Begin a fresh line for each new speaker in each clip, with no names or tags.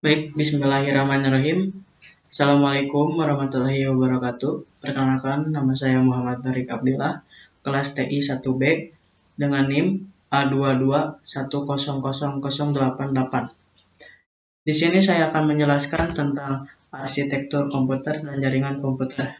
Baik, bismillahirrahmanirrahim. Assalamualaikum warahmatullahi wabarakatuh. Perkenalkan, nama saya Muhammad Tarik Abdillah, kelas TI 1B, dengan NIM A22100088. Di sini saya akan menjelaskan tentang arsitektur komputer dan jaringan komputer.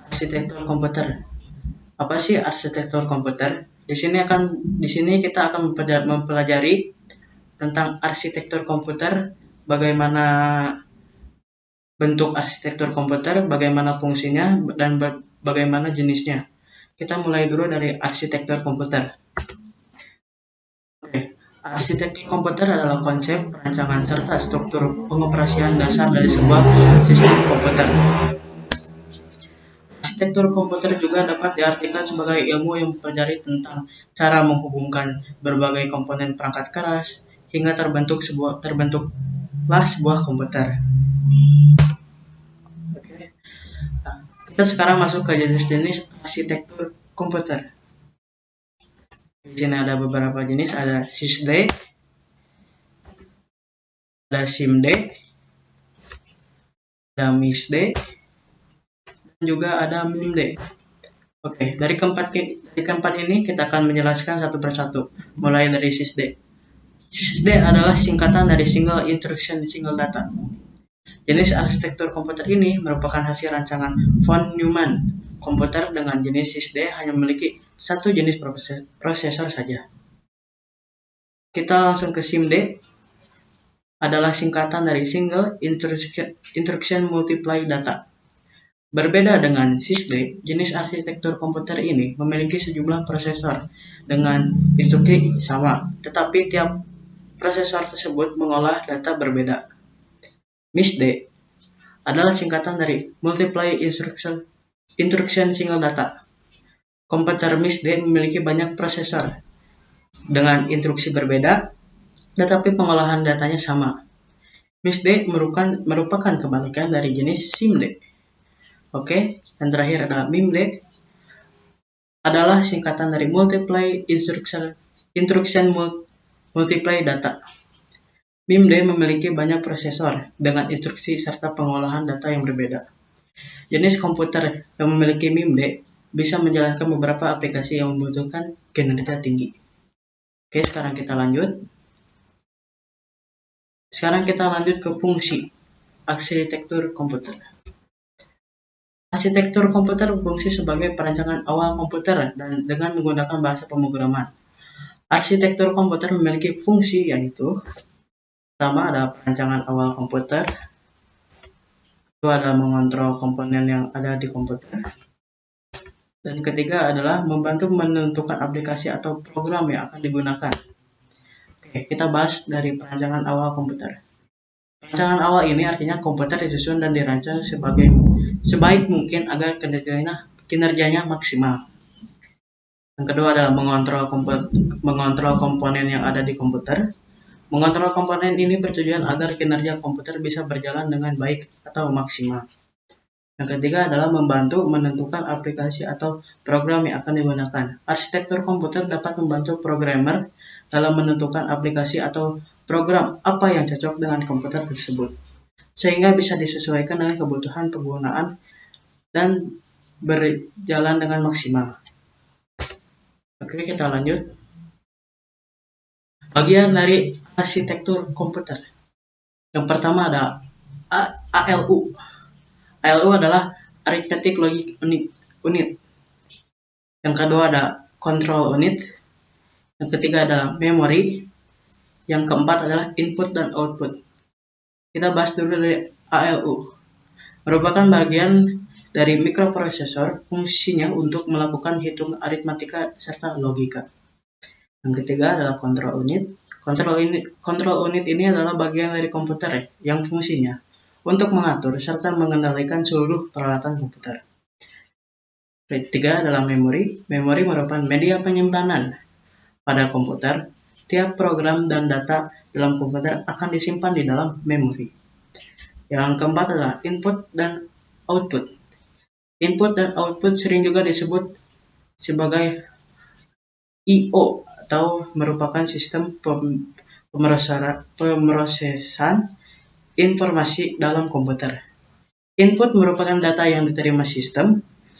Arsitektur komputer. Apa sih arsitektur komputer? Di sini kita akan mempelajari tentang arsitektur komputer, bagaimana bentuk arsitektur komputer, bagaimana fungsinya, dan bagaimana jenisnya. Kita mulai dulu dari arsitektur komputer. Oke. Arsitektur komputer adalah konsep, perancangan, serta struktur pengoperasian dasar dari sebuah sistem komputer. Arsitektur komputer juga dapat diartikan sebagai ilmu yang mempelajari tentang cara menghubungkan berbagai komponen perangkat keras hingga terbentuklah sebuah komputer. Oke. Nah, kita sekarang masuk ke jenis-jenis arsitektur komputer. Di sini ada beberapa jenis, ada SysD, ada SIMD, ada MISD, dan juga ada MIMD. Oke, dari keempat ini kita akan menjelaskan satu persatu, mulai dari SysD. SysD adalah singkatan dari Single Instruction Single Data. Jenis arsitektur komputer ini merupakan hasil rancangan von Neumann. Komputer dengan jenis SysD hanya memiliki satu jenis prosesor saja. Kita langsung ke SIMD, adalah singkatan dari Single Instruction Multiply Data. Berbeda dengan SysD, jenis arsitektur komputer ini memiliki sejumlah prosesor dengan instruksi sama, tetapi tiap prosesor tersebut mengolah data berbeda. MISD adalah singkatan dari Multiply Instruction Single Data. Komputer MISD memiliki banyak prosesor dengan instruksi berbeda, tetapi pengolahan datanya sama. MISD merupakan kebalikan dari jenis SIMD. Oke, dan terakhir adalah MIMD, adalah singkatan dari Multiply Instruction Multiply Data. MIMD memiliki banyak prosesor dengan instruksi serta pengolahan data yang berbeda. Jenis komputer yang memiliki MIMD bisa menjalankan beberapa aplikasi yang membutuhkan kinerja tinggi. Oke, sekarang kita lanjut ke fungsi arsitektur komputer. Arsitektur komputer berfungsi sebagai perancangan awal komputer dan dengan menggunakan bahasa pemrograman. Arsitektur komputer memiliki fungsi yaitu pertama ada perancangan awal komputer, kedua adalah mengontrol komponen yang ada di komputer, dan ketiga adalah membantu menentukan aplikasi atau program yang akan digunakan. Oke, kita bahas dari perancangan awal komputer. Perancangan awal ini artinya komputer disusun dan dirancang sebaik mungkin agar kinerjanya maksimal. Yang kedua adalah mengontrol komponen yang ada di komputer. Mengontrol komponen ini bertujuan agar kinerja komputer bisa berjalan dengan baik atau maksimal. Yang ketiga adalah membantu menentukan aplikasi atau program yang akan digunakan. Arsitektur komputer dapat membantu programmer dalam menentukan aplikasi atau program apa yang cocok dengan komputer tersebut, sehingga bisa disesuaikan dengan kebutuhan penggunaan dan berjalan dengan maksimal. Oke, kita lanjut. Bagian dari arsitektur komputer. Yang pertama ada ALU. ALU adalah Arithmetic Logic Unit. Yang kedua ada Control Unit. Yang ketiga adalah Memory. Yang keempat adalah Input dan Output. Kita bahas dulu dari ALU. Merupakan bagian dari mikroprosesor, fungsinya untuk melakukan hitungan aritmatika serta logika. Yang ketiga adalah Control Unit. Control unit ini adalah bagian dari komputer yang fungsinya untuk mengatur serta mengendalikan seluruh peralatan komputer. Ketiga adalah Memory. Memory merupakan media penyimpanan pada komputer. Tiap program dan data dalam komputer akan disimpan di dalam memori. Yang keempat adalah Input dan Output. Input dan output sering juga disebut sebagai I/O atau merupakan sistem pemrosesan informasi dalam komputer. Input merupakan data yang diterima sistem,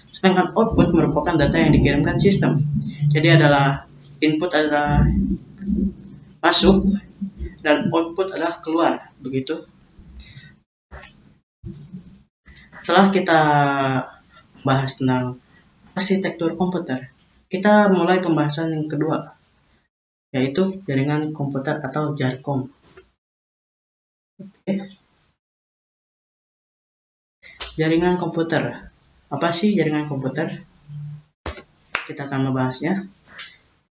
sedangkan output merupakan data yang dikirimkan sistem. Jadi adalah input adalah masuk dan output adalah keluar, begitu. Setelah kita bahas tentang arsitektur komputer, kita mulai pembahasan yang kedua, yaitu jaringan komputer atau JARCOM. Oke. Jaringan komputer. Apa sih jaringan komputer? Kita akan membahasnya.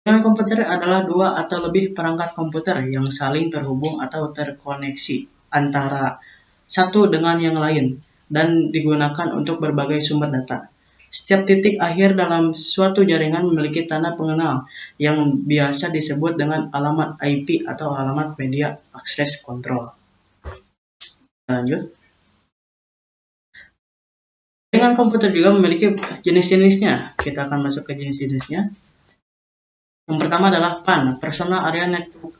Jaringan komputer adalah dua atau lebih perangkat komputer yang saling terhubung atau terkoneksi antara satu dengan yang lain dan digunakan untuk berbagai sumber data. Setiap titik akhir dalam suatu jaringan memiliki tanda pengenal yang biasa disebut dengan alamat IP atau alamat media access control. Lanjut. Jaringan komputer juga memiliki jenis-jenisnya. Kita akan masuk ke jenis-jenisnya. Yang pertama adalah PAN, Personal Area Network.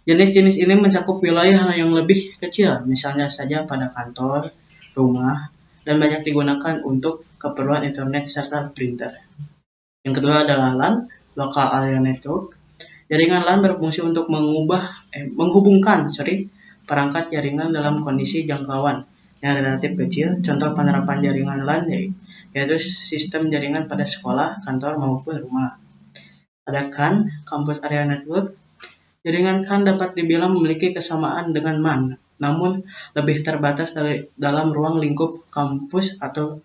Jenis-jenis ini mencakup wilayah yang lebih kecil, misalnya saja pada kantor, rumah, dan banyak digunakan untuk keperluan internet serta printer. Yang kedua adalah LAN, Local Area Network. Jaringan LAN berfungsi untuk menghubungkan perangkat jaringan dalam kondisi jangkauan yang relatif kecil. Contoh penerapan jaringan LAN yaitu sistem jaringan pada sekolah, kantor, maupun rumah. Ada CAN, Campus Area Network. Jaringan CAN dapat dibilang memiliki kesamaan dengan MAN, namun lebih terbatas dalam ruang lingkup kampus atau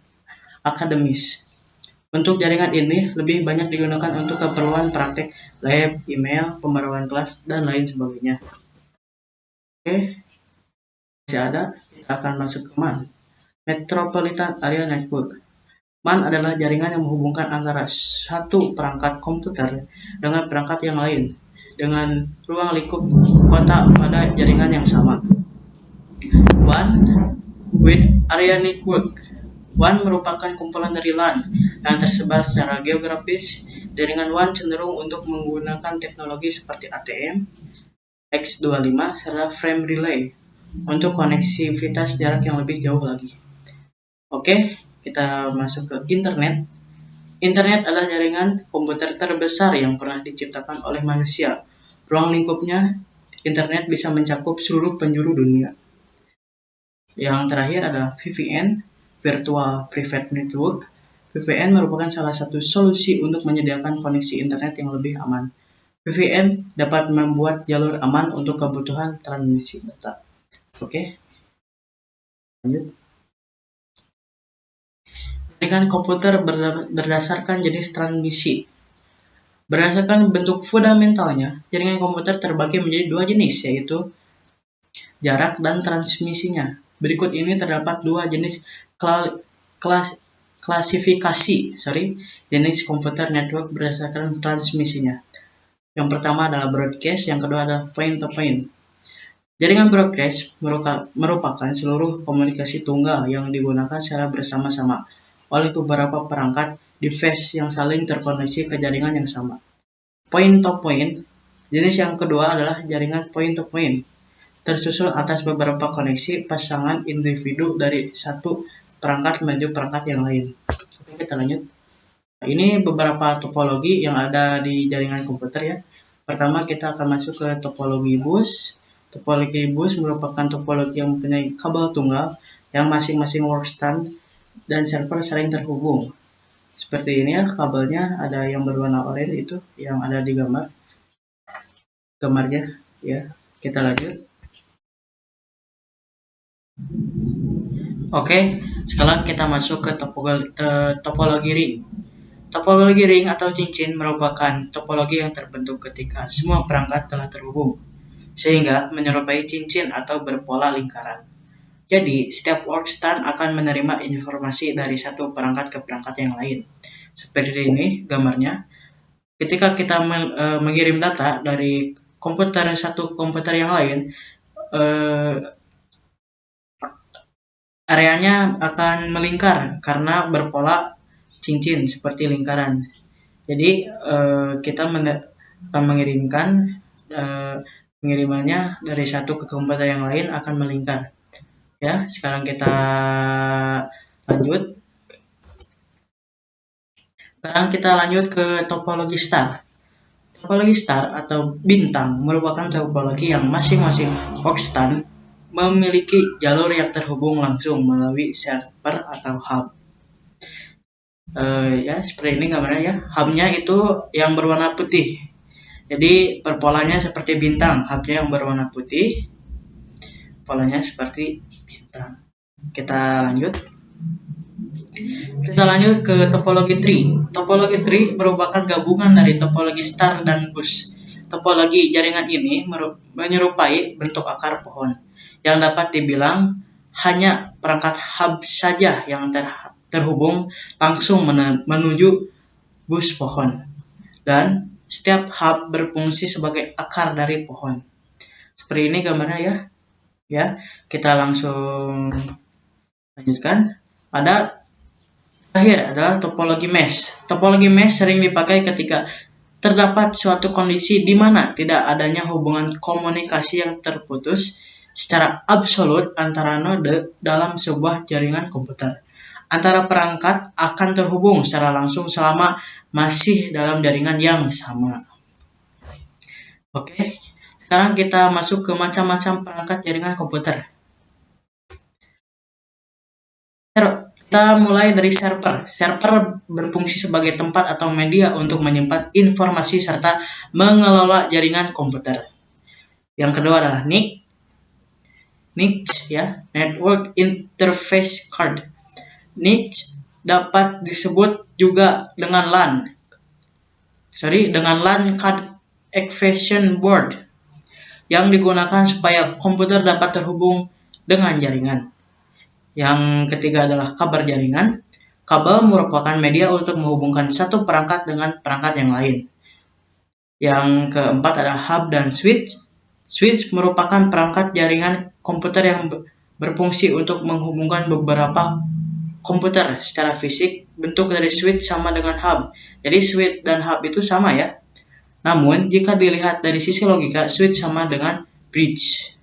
akademis. Untuk jaringan ini lebih banyak digunakan untuk keperluan praktek lab, email, pembaruan kelas, dan lain sebagainya. Oke, masih ada. Kita akan masuk ke MAN, Metropolitan Area Network. MAN adalah jaringan yang menghubungkan antara satu perangkat komputer dengan perangkat yang lain dengan ruang lingkup kota pada jaringan yang sama. WAN, Wide Area Network. WAN merupakan kumpulan dari LAN yang tersebar secara geografis. Jaringan WAN cenderung untuk menggunakan teknologi seperti ATM, X25, serta frame relay untuk koneksivitas jarak yang lebih jauh lagi. Oke, kita masuk ke internet. Internet adalah jaringan komputer terbesar yang pernah diciptakan oleh manusia. Ruang lingkupnya, internet bisa mencakup seluruh penjuru dunia. Yang terakhir adalah VPN, Virtual Private Network. VPN merupakan salah satu solusi untuk menyediakan koneksi internet yang lebih aman. VPN dapat membuat jalur aman untuk kebutuhan transmisi data. Oke, lanjut. Jaringan komputer berdasarkan jenis transmisi. Berdasarkan bentuk fundamentalnya, jaringan komputer terbagi menjadi dua jenis, yaitu jarak dan transmisinya. Berikut ini terdapat dua jenis klasifikasi jenis komputer network berdasarkan transmisinya. Yang pertama adalah broadcast, yang kedua adalah point-to-point. Jaringan broadcast merupakan seluruh komunikasi tunggal yang digunakan secara bersama-sama oleh beberapa perangkat device yang saling terkoneksi ke jaringan yang sama. Point-to-point, jenis yang kedua adalah jaringan point-to-point, tersusun atas beberapa koneksi pasangan individu dari satu perangkat menuju perangkat yang lain. Oke, kita lanjut. Ini beberapa topologi yang ada di jaringan komputer ya. Pertama kita akan masuk ke topologi bus. Topologi bus merupakan topologi yang mempunyai kabel tunggal yang masing-masing workstand dan server saling terhubung. Seperti ini ya, kabelnya ada yang berwarna oranye itu yang ada di gambarnya ya. Kita lanjut. Oke, sekarang kita masuk ke topologi ring. Topologi ring atau cincin merupakan topologi yang terbentuk ketika semua perangkat telah terhubung, sehingga menyerupai cincin atau berpola lingkaran. Jadi, setiap workstand akan menerima informasi dari satu perangkat ke perangkat yang lain. Seperti ini gambarnya. Ketika kita mengirim data dari satu komputer yang lain, areanya akan melingkar karena berpola cincin seperti lingkaran. Jadi akan mengirimkan pengirimannya dari satu ke komputer yang lain akan melingkar. Ya, sekarang kita lanjut. Sekarang kita lanjut ke topologi star. Topologi star atau bintang merupakan topologi yang masing-masing konstan memiliki jalur yang terhubung langsung melalui server atau hub. Ya, seperti ini gambarnya ya. Hubnya itu yang berwarna putih. Jadi perpolanya seperti bintang, hubnya yang berwarna putih, polanya seperti bintang. Kita lanjut. Kita lanjut ke topologi tree. Topologi tree merupakan gabungan dari topologi star dan bus. Topologi jaringan ini menyerupai bentuk akar pohon, yang dapat dibilang hanya perangkat hub saja yang terhubung langsung menuju bus pohon. Dan setiap hub berfungsi sebagai akar dari pohon. Seperti ini gambarnya ya. Ya, kita langsung lanjutkan. Terakhir adalah topologi mesh. Topologi mesh sering dipakai ketika terdapat suatu kondisi di mana tidak adanya hubungan komunikasi yang terputus secara absolut antara node dalam sebuah jaringan komputer. Antara perangkat akan terhubung secara langsung selama masih dalam jaringan yang sama. Oke, sekarang kita masuk ke macam-macam perangkat jaringan komputer. Kita mulai dari server. Server berfungsi sebagai tempat atau media untuk menyimpan informasi serta mengelola jaringan komputer. Yang kedua adalah NIC. NIC ya, Network Interface Card. NIC dapat disebut juga dengan LAN. Dengan LAN Card Activation Board yang digunakan supaya komputer dapat terhubung dengan jaringan. Yang ketiga adalah kabel jaringan. Kabel merupakan media untuk menghubungkan satu perangkat dengan perangkat yang lain. Yang keempat adalah hub dan switch. Switch merupakan perangkat jaringan komputer yang berfungsi untuk menghubungkan beberapa komputer secara fisik. Bentuk dari switch sama dengan hub. Jadi switch dan hub itu sama ya. Namun jika dilihat dari sisi logika, switch sama dengan bridge.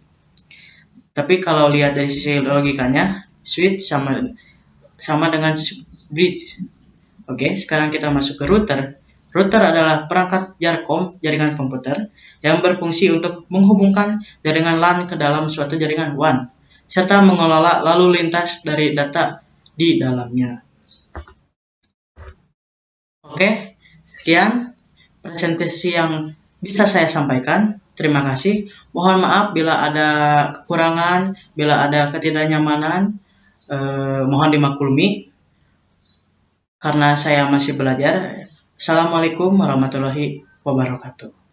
Tapi kalau lihat dari sisi logikanya, switch sama dengan bridge. Oke, sekarang kita masuk ke router. Router adalah perangkat jaringan komputer yang berfungsi untuk menghubungkan jaringan LAN ke dalam suatu jaringan WAN serta mengelola lalu lintas dari data di dalamnya. Oke, sekian presentasi yang bisa saya sampaikan. Terima kasih. Mohon maaf bila ada kekurangan, bila ada ketidaknyamanan, mohon dimaklumi karena saya masih belajar. Assalamualaikum warahmatullahi wabarakatuh.